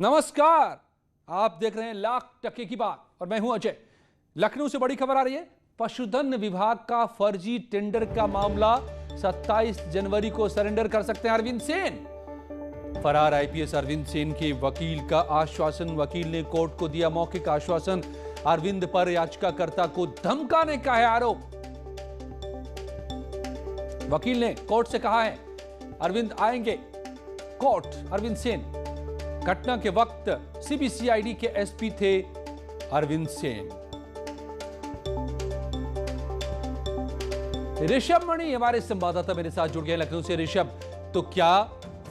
नमस्कार, आप देख रहे हैं लाख टके की बात और मैं हूं अजय। लखनऊ से बड़ी खबर आ रही है। पशुधन विभाग का फर्जी टेंडर का मामला 27 जनवरी को सरेंडर कर सकते हैं अरविंद सेन। फरार आईपीएस अरविंद सेन के वकील का आश्वासन। वकील ने कोर्ट को दिया मौखिक आश्वासन। अरविंद पर याचिकाकर्ता को धमकाने का है आरोप। वकील ने कोर्ट से कहा है अरविंद आएंगे कोर्ट। अरविंद सेन घटना के वक्त सीबीसीआईडी के एसपी थे अरविंद सेन। ऋषभ मणि हमारे संवाददाता मेरे साथ जुड़ गए लखनऊ से। ऋषभ, तो क्या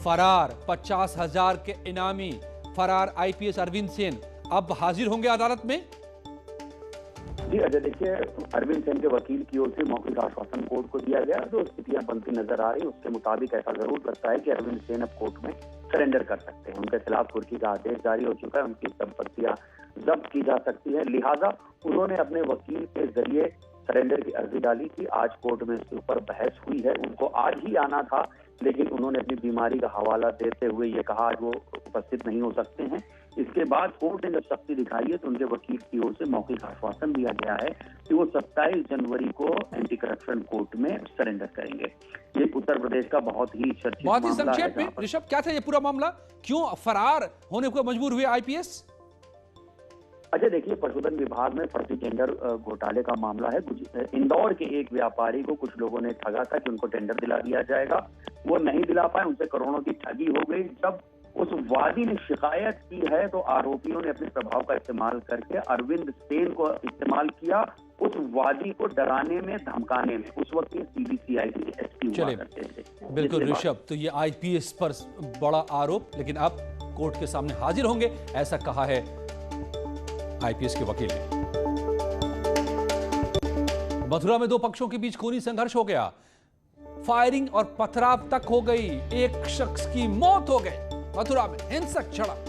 फरार 50,000 के इनामी फरार आईपीएस अरविंद सेन अब हाजिर होंगे अदालत में? जी अजय, देखिए अरविंद सेन के वकील की ओर से मौखिक आश्वासन कोर्ट को दिया गया। जो स्थितियां बनती नजर आ रही उसके मुताबिक ऐसा जरूर लगता है कि अरविंद सेन अब कोर्ट में सरेंडर कर सकते हैं। उनके खिलाफ कुर्की का आदेश जारी हो चुका है। उनकी संपत्तियां जब्त की जा सकती है। लिहाजा उन्होंने अपने वकील के जरिए सरेंडर की अर्जी डाली थी। आज कोर्ट में इसके ऊपर बहस हुई है। उनको आज ही आना था, लेकिन उन्होंने अपनी बीमारी का हवाला देते हुए ये कहा आज वो उपस्थित नहीं हो सकते हैं। इसके बाद कोर्ट ने जब सख्ती दिखाई है तो उनके वकील की ओर से मौखिक आश्वासन दिया गया है कि वो 27 जनवरी को एंटी करप्शन कोर्ट में सरेंडर करेंगे। ये उत्तर प्रदेश का बहुत ही चर्चित बहुत ही मामला संक्षेप में ऋषभ, क्या था ये पूरा मामला? क्यों फरार होने को मजबूर हुए आईपीएस? अच्छा, देखिए पशुधन विभाग में फर्जी टेंडर घोटाले का मामला है। इंदौर के एक व्यापारी को कुछ लोगों ने ठगा था कि उनको टेंडर दिला दिया जाएगा। वो नहीं दिला पाए, उनसे करोड़ों की ठगी हो गई। जब उस वादी ने शिकायत की है तो आरोपियों ने अपने प्रभाव का इस्तेमाल करके अरविंद सेन को इस्तेमाल किया उस वादी को डराने में, धमकाने में। उस वक्त सीबीसीआईडी के एसपी हुआ करते थे। बिल्कुल ऋषभ, तो ये आईपीएस पर बड़ा आरोप, लेकिन अब कोर्ट के सामने हाजिर होंगे ऐसा कहा है आईपीएस के वकील ने। मथुरा में दो पक्षों के बीच खूनी संघर्ष हो गया। फायरिंग और पथराव तक हो गई। एक शख्स की मौत हो गई। मथुरा में हिंसक झड़प।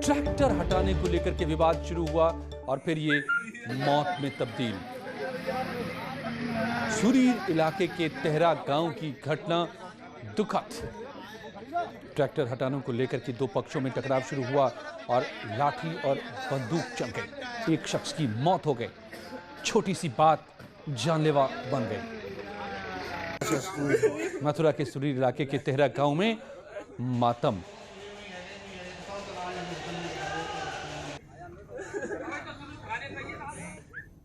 ट्रैक्टर हटाने को लेकर के विवाद शुरू हुआ और फिर ये मौत में तब्दील। सुरीर इलाके के तेहरा गांव की घटना दुखद। ट्रैक्टर हटाने को लेकर के दो पक्षों में टकराव शुरू हुआ और लाठी और बंदूक चल गई। एक शख्स की मौत हो गई। छोटी सी बात जानलेवा बन गई। मथुरा के सुरीर इलाके के तेहरा गांव में मातम।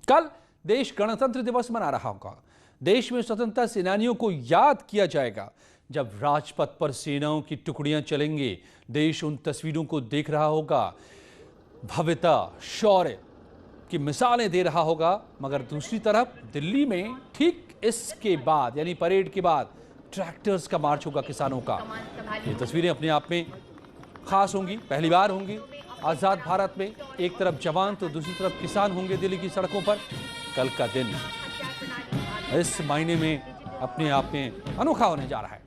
कल देश गणतंत्र दिवस मना रहा होगा। देश में स्वतंत्रता सेनानियों को याद किया जाएगा। जब राजपथ पर सेनाओं की टुकड़ियां चलेंगी, देश उन तस्वीरों को देख रहा होगा। भव्यता, शौर्य की मिसालें दे रहा होगा। मगर दूसरी तरफ दिल्ली में ठीक इसके बाद यानी परेड के बाद ट्रैक्टर्स का मार्च होगा किसानों का। ये तस्वीरें अपने आप में खास होंगी, पहली बार होंगी आजाद भारत में। एक तरफ जवान तो दूसरी तरफ किसान होंगे दिल्ली की सड़कों पर। कल का दिन इस महीने में अपने आप में अनोखा होने जा रहा है।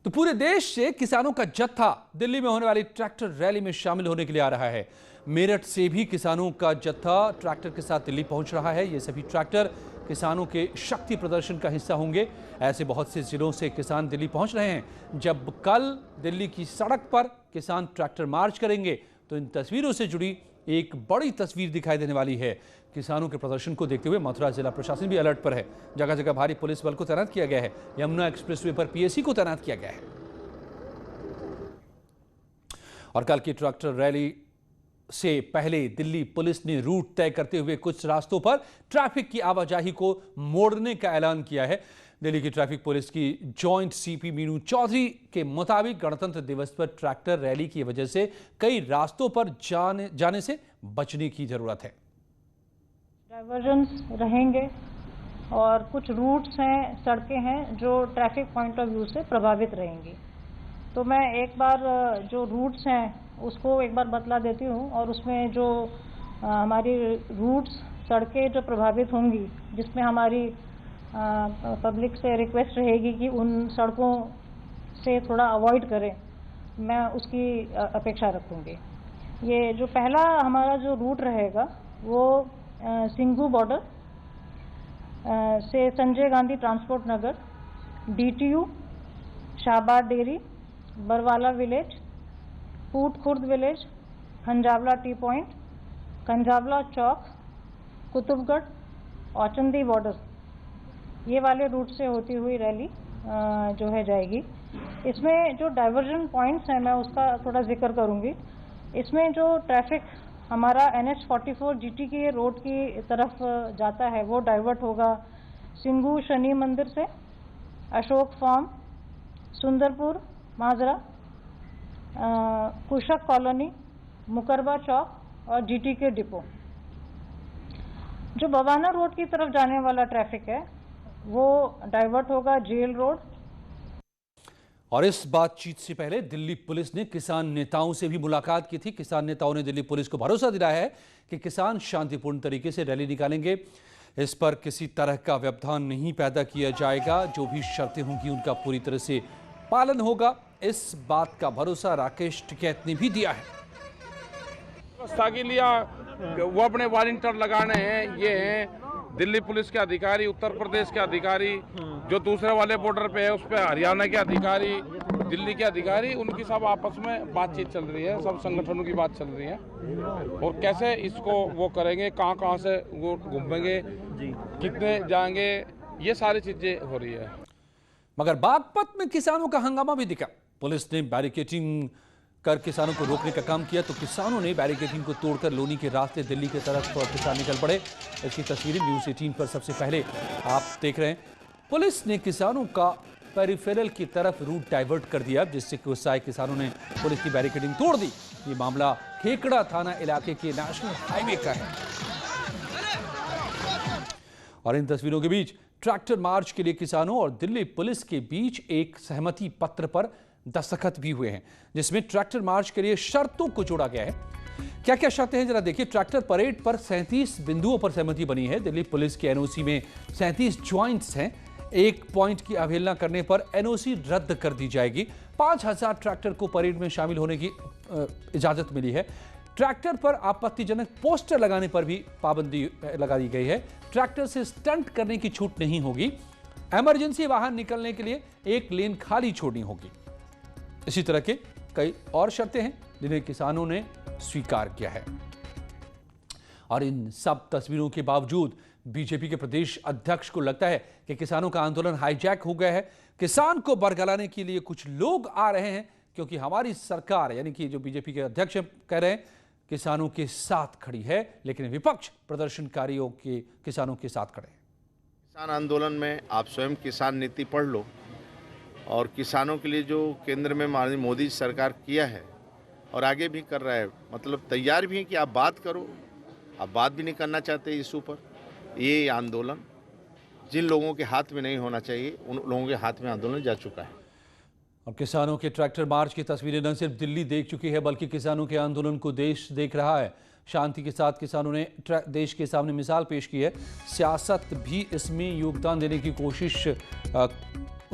तो पूरे देश से किसानों का जत्था दिल्ली में होने वाली ट्रैक्टर रैली में शामिल होने के लिए आ रहा है। मेरठ से भी किसानों का जत्था ट्रैक्टर के साथ दिल्ली पहुंच रहा है। ये सभी ट्रैक्टर किसानों के शक्ति प्रदर्शन का हिस्सा होंगे। ऐसे बहुत से जिलों से किसान दिल्ली पहुंच रहे हैं। जब कल दिल्ली की सड़क पर किसान ट्रैक्टर मार्च करेंगे तो इन तस्वीरों से जुड़ी एक बड़ी तस्वीर दिखाई देने वाली है। किसानों के प्रदर्शन को देखते हुए मथुरा जिला प्रशासन भी अलर्ट पर है। जगह जगह भारी पुलिस बल को तैनात किया गया है। यमुना एक्सप्रेसवे पर पीएसी को तैनात किया गया है। और कल की ट्रैक्टर रैली से पहले दिल्ली पुलिस ने रूट तय करते हुए कुछ रास्तों पर ट्रैफिक की आवाजाही को मोड़ने का ऐलान किया है। दिल्ली की ट्रैफिक पुलिस की जॉइंट सीपी मीनू चौधरी के मुताबिक गणतंत्र दिवस पर ट्रैक्टर रैली की वजह से कई रास्तों पर जाने से बचने की जरूरत है। डाइवर्जन्स रहेंगे और कुछ रूट्स हैं, सड़कें हैं जो ट्रैफिक पॉइंट ऑफ व्यू से प्रभावित रहेंगी। तो मैं एक बार जो रूट्स हैं उसको एक बार बतला देती हूँ। और उसमें जो हमारी रूट्स, सड़कें जो प्रभावित होंगी, जिसमें हमारी पब्लिक से रिक्वेस्ट रहेगी कि उन सड़कों से थोड़ा अवॉइड करें, मैं उसकी अपेक्षा रखूँगी। ये जो पहला हमारा जो रूट रहेगा वो सिंघू बॉर्डर से Sanjay Gandhi transport Nagar, DTU Shahbad dairy, Barwala village, Poot Khurd village, Hanjawala T point, Kanjhawala Chowk, Qutubgarh, Auchandi border, ये वाले रूट से होती हुई रैली जो है जाएगी। इसमें जो डाइवर्जन पॉइंट्स हैं मैं उसका थोड़ा जिक्र करूंगी। इसमें जो ट्रैफिक हमारा NH-44 GT रोड की तरफ जाता है वो डाइवर्ट होगा सिंघू शनि मंदिर से, अशोक फार्म, सुंदरपुर माजरा, कुशक कॉलोनी, मुकरबा चौक और GT डिपो। जो बवाना रोड की तरफ जाने वाला ट्रैफिक है वो डाइवर्ट होगा जेल रोड। और इस बातचीत से पहले दिल्ली पुलिस ने किसान नेताओं से भी मुलाकात की थी। किसान नेताओं ने दिल्ली पुलिस को भरोसा दिलाया है कि किसान शांतिपूर्ण तरीके से रैली निकालेंगे, इस पर किसी तरह का व्यवधान नहीं पैदा किया जाएगा, जो भी शर्तें होंगी उनका पूरी तरह से पालन होगा। इस बात का भरोसा राकेश टिकैत ने भी दिया है। व्यवस्था के लिए वो अपने वॉलंटियर लगाने हैं, ये हैं दिल्ली पुलिस के अधिकारी, उत्तर प्रदेश के अधिकारी, जो दूसरे वाले बॉर्डर पे है उस पर हरियाणा के अधिकारी, दिल्ली के अधिकारी, उनकी सब आपस में बातचीत चल रही है, सब संगठनों की बात चल रही है और कैसे इसको वो करेंगे, कहाँ से वो घूमेंगे, कितने जाएंगे, ये सारी चीजें हो रही है। मगर बागपत में किसानों का हंगामा भी दिखा। पुलिस ने बैरिकेडिंग कर किसानों को रोकने का काम किया तो किसानों ने बैरिकेडिंग को तोड़कर लोनी के रास्ते दिल्ली की तरफ किसान निकल पड़े। इसकी तस्वीरें न्यूज़ 18 पर सबसे पहले आप देख रहे हैं। पुलिस ने किसानों का पेरिफेरल की तरफ रूट डाइवर्ट कर दिया, जिससे गुस्साए किसानों ने पुलिस की बैरिकेडिंग तोड़ दी। ये मामला खेकड़ा थाना इलाके के नेशनल हाईवे का है। और इन तस्वीरों के बीच ट्रैक्टर मार्च के लिए किसानों और दिल्ली पुलिस के बीच एक सहमति पत्र पर दस्तखत भी हुए हैं, जिसमें ट्रैक्टर मार्च के लिए शर्तों को जोड़ा गया है। क्या क्या शर्तें हैं जरा देखिए। ट्रैक्टर परेड पर 37 बिंदुओं पर सहमति बनी है। दिल्ली पुलिस के NOC में 37 ज्वाइंट्स हैं। एक पॉइंट की अवहेलना करने पर NOC रद्द कर दी जाएगी। 5000 ट्रैक्टर को परेड में शामिल होने की इजाजत मिली है। ट्रैक्टर पर आपत्तिजनक पोस्टर लगाने पर भी पाबंदी लगा दी गई है। ट्रैक्टर से स्टंट करने की छूट नहीं होगी। इमरजेंसी वाहन निकलने के लिए एक लेन खाली छोड़नी होगी। इसी तरह के कई और शर्तें हैं जिन्हें किसानों ने स्वीकार किया है। और इन सब तस्वीरों के बावजूद बीजेपी के प्रदेश अध्यक्ष को लगता है कि किसानों का आंदोलन हाईजैक हो गया है। किसान को बरगलाने के लिए कुछ लोग आ रहे हैं, क्योंकि हमारी सरकार यानी कि जो बीजेपी के अध्यक्ष कह रहे हैं किसानों के साथ खड़ी है, लेकिन विपक्ष प्रदर्शनकारियों के किसानों के साथ खड़े हैं। किसान आंदोलन में आप स्वयं किसान नीति पढ़ लो और किसानों के लिए जो केंद्र में माननीय मोदी सरकार किया है और आगे भी कर रहा है, मतलब तैयार भी है कि आप बात करो, आप बात भी नहीं करना चाहते इशू पर। ये आंदोलन जिन लोगों के हाथ में नहीं होना चाहिए उन लोगों के हाथ में आंदोलन जा चुका है। अब किसानों के ट्रैक्टर मार्च की तस्वीरें न सिर्फ दिल्ली देख चुकी है, बल्कि किसानों के आंदोलन को देश देख रहा है। शांति के साथ किसानों ने देश के सामने मिसाल पेश की है। सियासत भी इसमें योगदान देने की कोशिश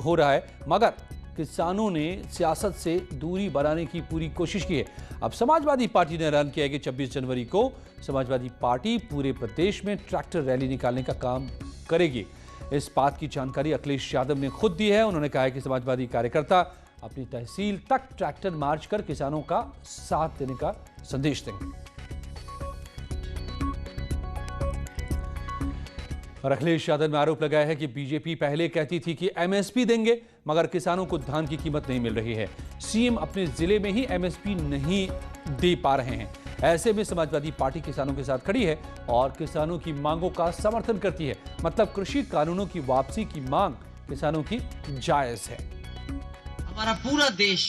हो रहा है, मगर किसानों ने सियासत से दूरी बनाने की पूरी कोशिश की है। अब समाजवादी पार्टी ने ऐलान किया है कि 26 जनवरी को समाजवादी पार्टी पूरे प्रदेश में ट्रैक्टर रैली निकालने का काम करेगी। इस बात की जानकारी अखिलेश यादव ने खुद दी है। उन्होंने कहा है कि समाजवादी कार्यकर्ता अपनी तहसील तक ट्रैक्टर मार्च कर किसानों का साथ देने का संदेश देंगे। और अखिलेश यादव ने आरोप लगाया है कि बीजेपी पहले कहती थी कि MSP देंगे, मगर किसानों को धान की कीमत नहीं मिल रही है। सीएम अपने जिले में ही MSP नहीं दे पा रहे हैं। ऐसे में समाजवादी पार्टी किसानों के साथ खड़ी है और किसानों की मांगों का समर्थन करती है। मतलब कृषि कानूनों की वापसी की मांग किसानों की जायज है। हमारा पूरा देश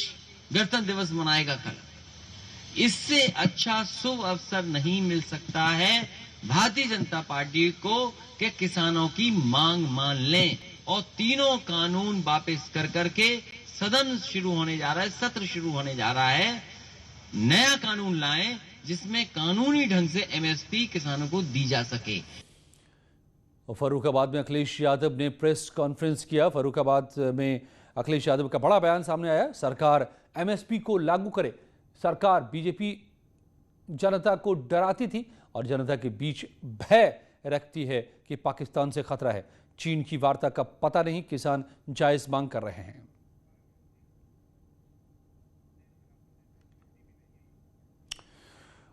गणतंत्र दिवस मनाएगा कल। इससे अच्छा शुभ अवसर नहीं मिल सकता है भारतीय जनता पार्टी को कि किसानों की मांग मान लें और तीनों कानून वापस कर करके सदन शुरू होने जा रहा है, सत्र शुरू होने जा रहा है, नया कानून लाएं जिसमें कानूनी ढंग से MSP किसानों को दी जा सके। और फर्रुखाबाद में अखिलेश यादव ने प्रेस कॉन्फ्रेंस किया। फर्रुखाबाद में अखिलेश यादव का बड़ा बयान सामने आया। सरकार MSP को लागू करे। सरकार बीजेपी जनता को डराती थी और जनता के बीच भय रखती है कि पाकिस्तान से खतरा है। चीन की वार्ता का पता नहीं, किसान जायज मांग कर रहे हैं।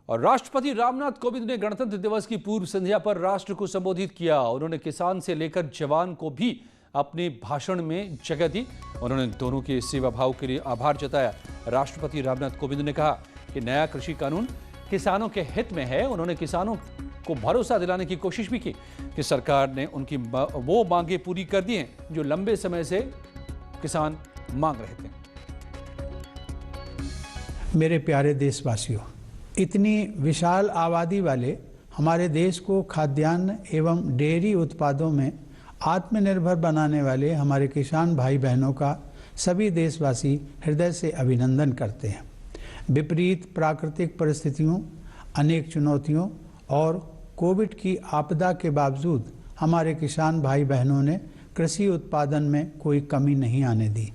और राष्ट्रपति रामनाथ कोविंद ने गणतंत्र दिवस की पूर्व संध्या पर राष्ट्र को संबोधित किया। उन्होंने किसान से लेकर जवान को भी अपने भाषण में जगह दी। उन्होंने दोनों के सेवा भाव के लिए आभार जताया। राष्ट्रपति रामनाथ कोविंद ने कहा कि नया कृषि कानून किसानों के हित में है। उन्होंने किसानों को भरोसा दिलाने की कोशिश भी की कि सरकार ने उनकी वो मांगे पूरी कर दी हैं जो लंबे समय से किसान मांग रहे थे। मेरे प्यारे देशवासियों, इतनी विशाल आबादी वाले हमारे देश को खाद्यान्न एवं डेयरी उत्पादों में आत्मनिर्भर बनाने वाले हमारे किसान भाई बहनों का सभी देशवासी हृदय से अभिनंदन करते हैं। विपरीत प्राकृतिक परिस्थितियों, अनेक चुनौतियों और कोविड की आपदा के बावजूद हमारे किसान भाई बहनों ने कृषि उत्पादन में कोई कमी नहीं आने दी।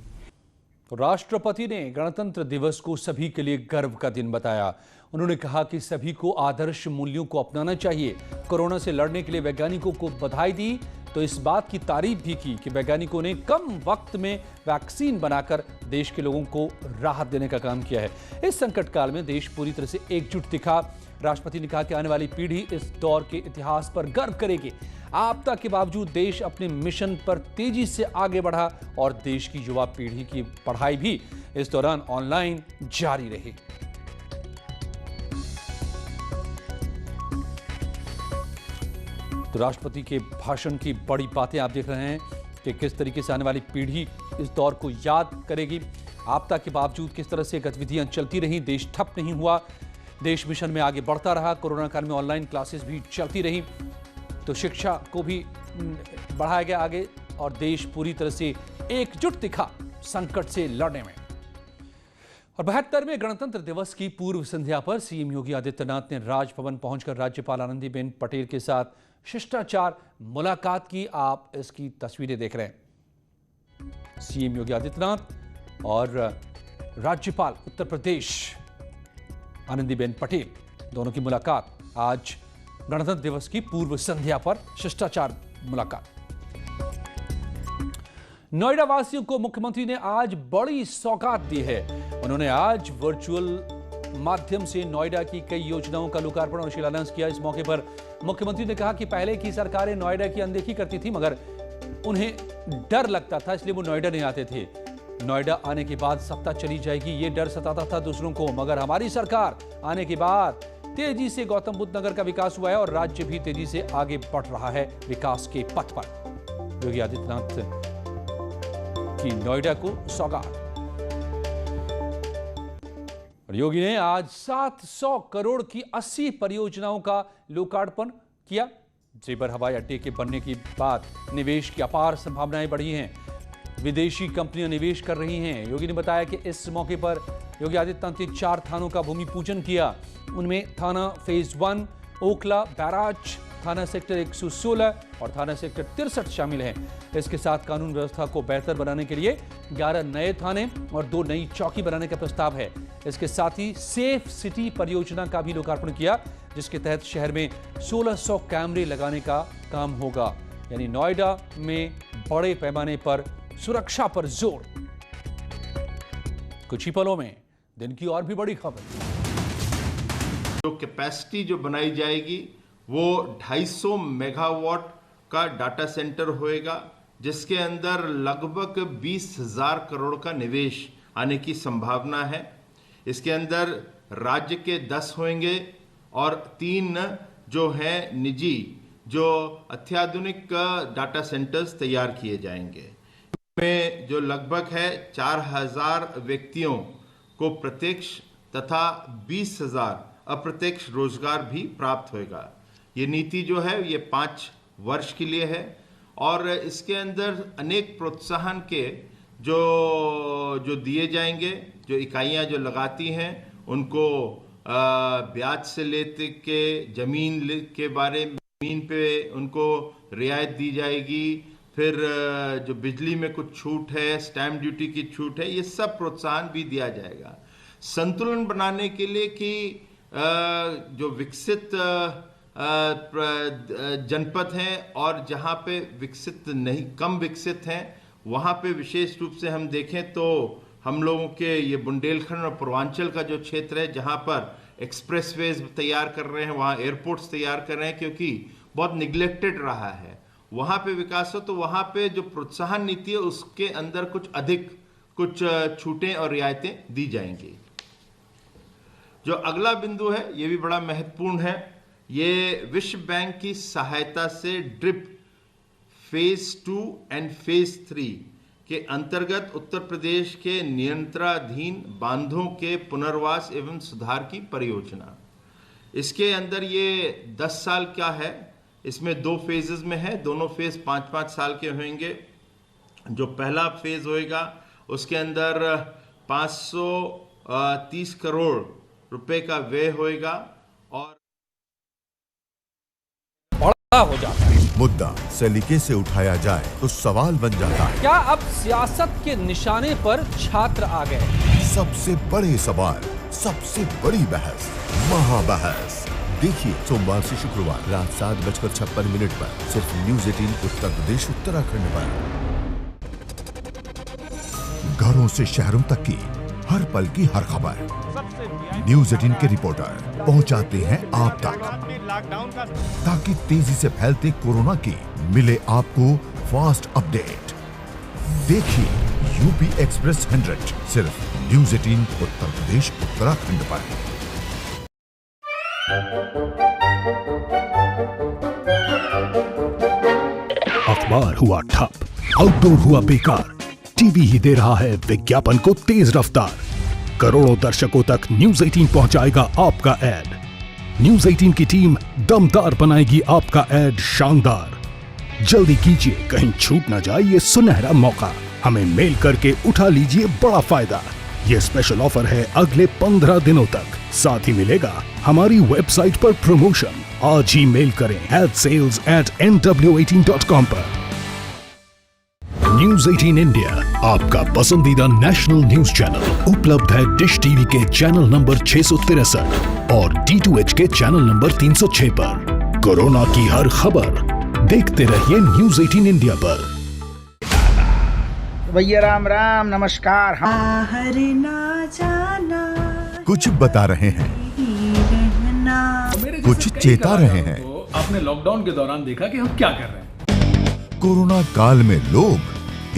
राष्ट्रपति ने गणतंत्र दिवस को सभी के लिए गर्व का दिन बताया। उन्होंने कहा कि सभी को आदर्श मूल्यों को अपनाना चाहिए। कोरोना से लड़ने के लिए वैज्ञानिकों को बधाई दी तो इस बात की तारीफ भी की कि वैज्ञानिकों ने कम वक्त में वैक्सीन बनाकर देश के लोगों को राहत देने का काम किया है। इस संकट काल में देश पूरी तरह से एकजुट दिखा। राष्ट्रपति ने कहा कि आने वाली पीढ़ी इस दौर के इतिहास पर गर्व करेगी। आपदा के बावजूद देश अपने मिशन पर तेजी से आगे बढ़ा और देश की युवा पीढ़ी की पढ़ाई भी इस दौरान ऑनलाइन जारी रही। तो राष्ट्रपति के भाषण की बड़ी बातें आप देख रहे हैं कि किस तरीके से आने वाली पीढ़ी इस दौर को याद करेगी। आपदा के बावजूद किस तरह से गतिविधियां चलती रहीं, देश ठप नहीं हुआ, देश मिशन में आगे बढ़ता रहा। कोरोना काल में ऑनलाइन क्लासेस भी चलती रही तो शिक्षा को भी बढ़ाया गया आगे और देश पूरी तरह से एकजुट दिखा संकट से लड़ने में। और 72वें गणतंत्र दिवस की पूर्व संध्या पर सीएम योगी आदित्यनाथ ने राजभवन पहुंचकर राज्यपाल आनंदीबेन पटेल के साथ शिष्टाचार मुलाकात की। आप इसकी तस्वीरें देख रहे हैं। सीएम योगी आदित्यनाथ और राज्यपाल उत्तर प्रदेश आनंदीबेन पटेल दोनों की मुलाकात आज गणतंत्र दिवस की पूर्व संध्या पर शिष्टाचार मुलाकात। नोएडा वासियों को मुख्यमंत्री ने आज बड़ी सौगात दी है। उन्होंने आज वर्चुअल माध्यम से नोएडा की कई योजनाओं का लोकार्पण और शिलान्यास किया। इस मौके पर मुख्यमंत्री ने कहा कि पहले की सरकारें नोएडा की अनदेखी करती थी मगर उन्हें डर लगता था इसलिए वो नोएडा नहीं आते थे। नोएडा आने के बाद सत्ता चली जाएगी ये डर सताता था दूसरों को, मगर हमारी सरकार आने के बाद तेजी से गौतम बुद्ध नगर का विकास हुआ है और राज्य भी तेजी से आगे बढ़ रहा है विकास के पथ पर। योगी आदित्यनाथ की नोएडा को सौगात। योगी ने आज 700 करोड़ की 80 परियोजनाओं का लोकार्पण किया। जेबर हवाई अड्डे के बनने के बाद निवेश की अपार संभावनाएं बढ़ी हैं। विदेशी कंपनियां निवेश कर रही हैं। योगी ने बताया कि इस मौके पर योगी आदित्यनाथ ने 4 थानों का भूमि पूजन किया। उनमें थाना फेज 1, ओखला बैराज, थाना सेक्टर 116 और थाना सेक्टर 63 शामिल हैं। इसके साथ कानून व्यवस्था को बेहतर बनाने के लिए 11 नए थाने और 2 नई चौकी बनाने का प्रस्ताव है। इसके साथ ही सेफ सिटी परियोजना का भी लोकार्पण किया जिसके तहत शहर में 1600 कैमरे लगाने का काम होगा। यानी नोएडा में बड़े पैमाने पर सुरक्षा पर जोर। कुछ ही पलों में दिन की और भी बड़ी खबर। जो कैपेसिटी जो बनाई जाएगी वो 250 मेगावाट का डाटा सेंटर होएगा जिसके अंदर लगभग 20,000 करोड़ का निवेश आने की संभावना है। इसके अंदर राज्य के 10 होंगे और 3 जो है निजी जो अत्याधुनिक डाटा सेंटर्स तैयार किए जाएंगे। में जो लगभग है 4,000 व्यक्तियों को प्रत्यक्ष तथा 20,000 अप्रत्यक्ष रोजगार भी प्राप्त होगा। ये नीति जो है ये 5 वर्ष के लिए है और इसके अंदर अनेक प्रोत्साहन के जो दिए जाएंगे। जो इकाइयां जो लगाती हैं उनको ब्याज से लेते के जमीन के बारे में जमीन पे उनको रियायत दी जाएगी। फिर जो बिजली में कुछ छूट है, स्टैम्प ड्यूटी की छूट है, ये सब प्रोत्साहन भी दिया जाएगा। संतुलन बनाने के लिए कि जो विकसित जनपद हैं और जहाँ पे विकसित नहीं कम विकसित हैं वहाँ पे विशेष रूप से हम देखें तो हम लोगों के ये बुंदेलखंड और पूर्वांचल का जो क्षेत्र है जहाँ पर एक्सप्रेसवेज तैयार कर रहे हैं, वहाँ एयरपोर्ट्स तैयार कर रहे हैं, क्योंकि बहुत निगलेक्टेड रहा है। वहाँ पे विकास हो तो वहाँ पे जो प्रोत्साहन नीति है उसके अंदर कुछ छूटें और रियायतें दी जाएंगी। जो अगला बिंदु है ये भी बड़ा महत्वपूर्ण है। ये विश्व बैंक की सहायता से ड्रिप फेज 2 एंड फेज 3 के अंतर्गत उत्तर प्रदेश के नियंत्रणाधीन बांधों के पुनर्वास एवं सुधार की परियोजना। इसके अंदर ये 10 साल का है, इसमें 2 फेजेस में है, दोनों फेज 5-5 साल के होंगे। जो पहला फेज होएगा उसके अंदर 530 करोड़ रुपए का व्यय होएगा और बड़ा हो जाता है। मुद्दा सलीके से उठाया जाए तो सवाल बन जाता है। क्या अब सियासत के निशाने पर छात्र आ गए? सबसे बड़े सवाल, सबसे बड़ी बहस, महाबहस। देखिए सोमवार से शुक्रवार रात 7:56 पर सिर्फ न्यूज़ 18 उत्तर प्रदेश उत्तराखंड पर। घरों से शहरों तक की हर पल की हर खबर न्यूज़ 18 के रिपोर्टर पहुंचाते हैं आप तक, ताकि तेजी से फैलते कोरोना की मिले आपको फास्ट अपडेट। देखिए यूपी एक्सप्रेस 100 सिर्फ न्यूज़ 18 उत्तर प्रदेश उत्तराखंड पर। अखबार हुआ ठप, आउटडोर हुआ बेकार, टीवी ही दे रहा है विज्ञापन को तेज रफ्तार। करोड़ों दर्शकों तक न्यूज़ 18 पहुंचाएगा आपका ऐड। न्यूज़ 18 की टीम दमदार बनाएगी आपका ऐड शानदार। जल्दी कीजिए, कहीं छूट ना जाए ये सुनहरा मौका। हमें मेल करके उठा लीजिए बड़ा फायदा। ये स्पेशल ऑफर है अगले 15 दिनों तक। साथ ही मिलेगा हमारी वेबसाइट पर प्रमोशन। आज ही मेल करें adsales@nw18.com पर। न्यूज़ 18 इंडिया आपका पसंदीदा नेशनल न्यूज चैनल उपलब्ध है डिश टीवी के चैनल नंबर 663 और D2H के चैनल नंबर 306 पर। कोरोना की हर खबर देखते रहिए न्यूज़ 18 इंडिया पर। भैया राम राम, नमस्कार। ना जाना, कुछ बता रहे हैं, कुछ चेता रहे हैं। आपने लॉकडाउन के दौरान देखा कि हम क्या कर रहे हैं। कोरोना काल में लोग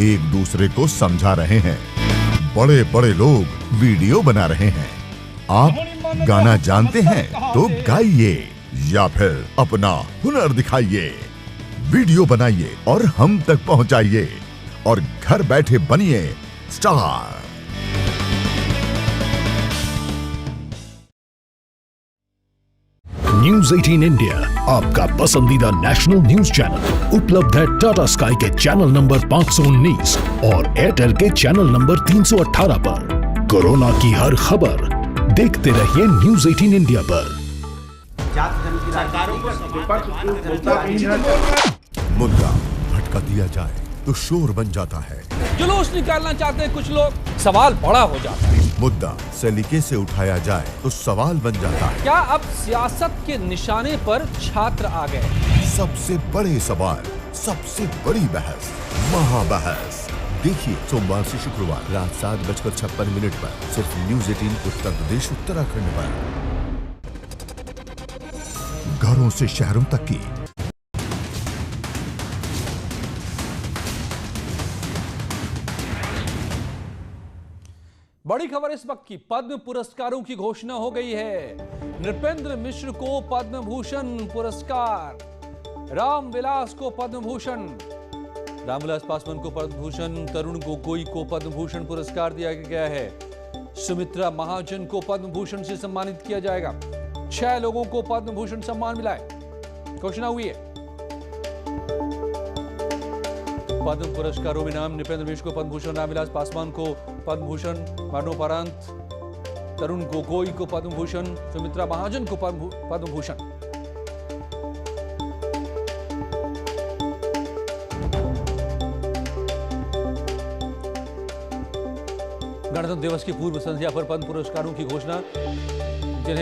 एक दूसरे को समझा रहे हैं। बड़े बड़े लोग वीडियो बना रहे हैं। आप गाना जानते हैं तो गाइए या फिर अपना हुनर दिखाइए। वीडियो बनाइए और हम तक पहुंचाइए और घर बैठे बनिए स्टार। न्यूज़ 18 इंडिया आपका पसंदीदा नेशनल न्यूज चैनल उपलब्ध है टाटा स्काई के चैनल नंबर 519 और एयरटेल के चैनल नंबर 318 पर। कोरोना की हर खबर देखते रहिए न्यूज़ 18 इंडिया पर। मुद्दा भटका दिया जाए तो शोर बन जाता है। जुलूस निकालना चाहते हैं कुछ लोग, सवाल बड़ा हो जाता है। मुद्दा सलीके से उठाया जाए तो सवाल बन जाता है। क्या अब सियासत के निशाने पर छात्र आ गए? सबसे बड़े सवाल, सबसे बड़ी बहस, महाबहस। देखिए सोमवार से शुक्रवार रात 7:56 पर सिर्फ न्यूज़ 18 उत्तर प्रदेश उत्तराखंड पर। घरों से शहरों तक की बड़ी खबर इस वक्त की, पद्म पुरस्कारों की घोषणा हो गई है। नृपेंद्र मिश्र को पद्म भूषण पुरस्कार, रामविलास को पद्म भूषण, रामविलास पासवान को पद्म भूषण, तरुण गोगोई को पद्म भूषण पुरस्कार दिया गया है। सुमित्रा महाजन को पद्म भूषण से सम्मानित किया जाएगा। 6 लोगों को पद्म भूषण सम्मान मिला है, घोषणा हुई है। पद्म पुरस्कारों में नाम नृपेंद्र मिश्र को पद्म भूषण, रामविलास पासवान को पद्म भूषण, मरणोपरांत तरुण गोगोई को पद्म भूषण, सुमित्रा महाजन को पद्म भूषण। गणतंत्र दिवस की पूर्व संध्या पर पद्म पुरस्कारों की घोषणा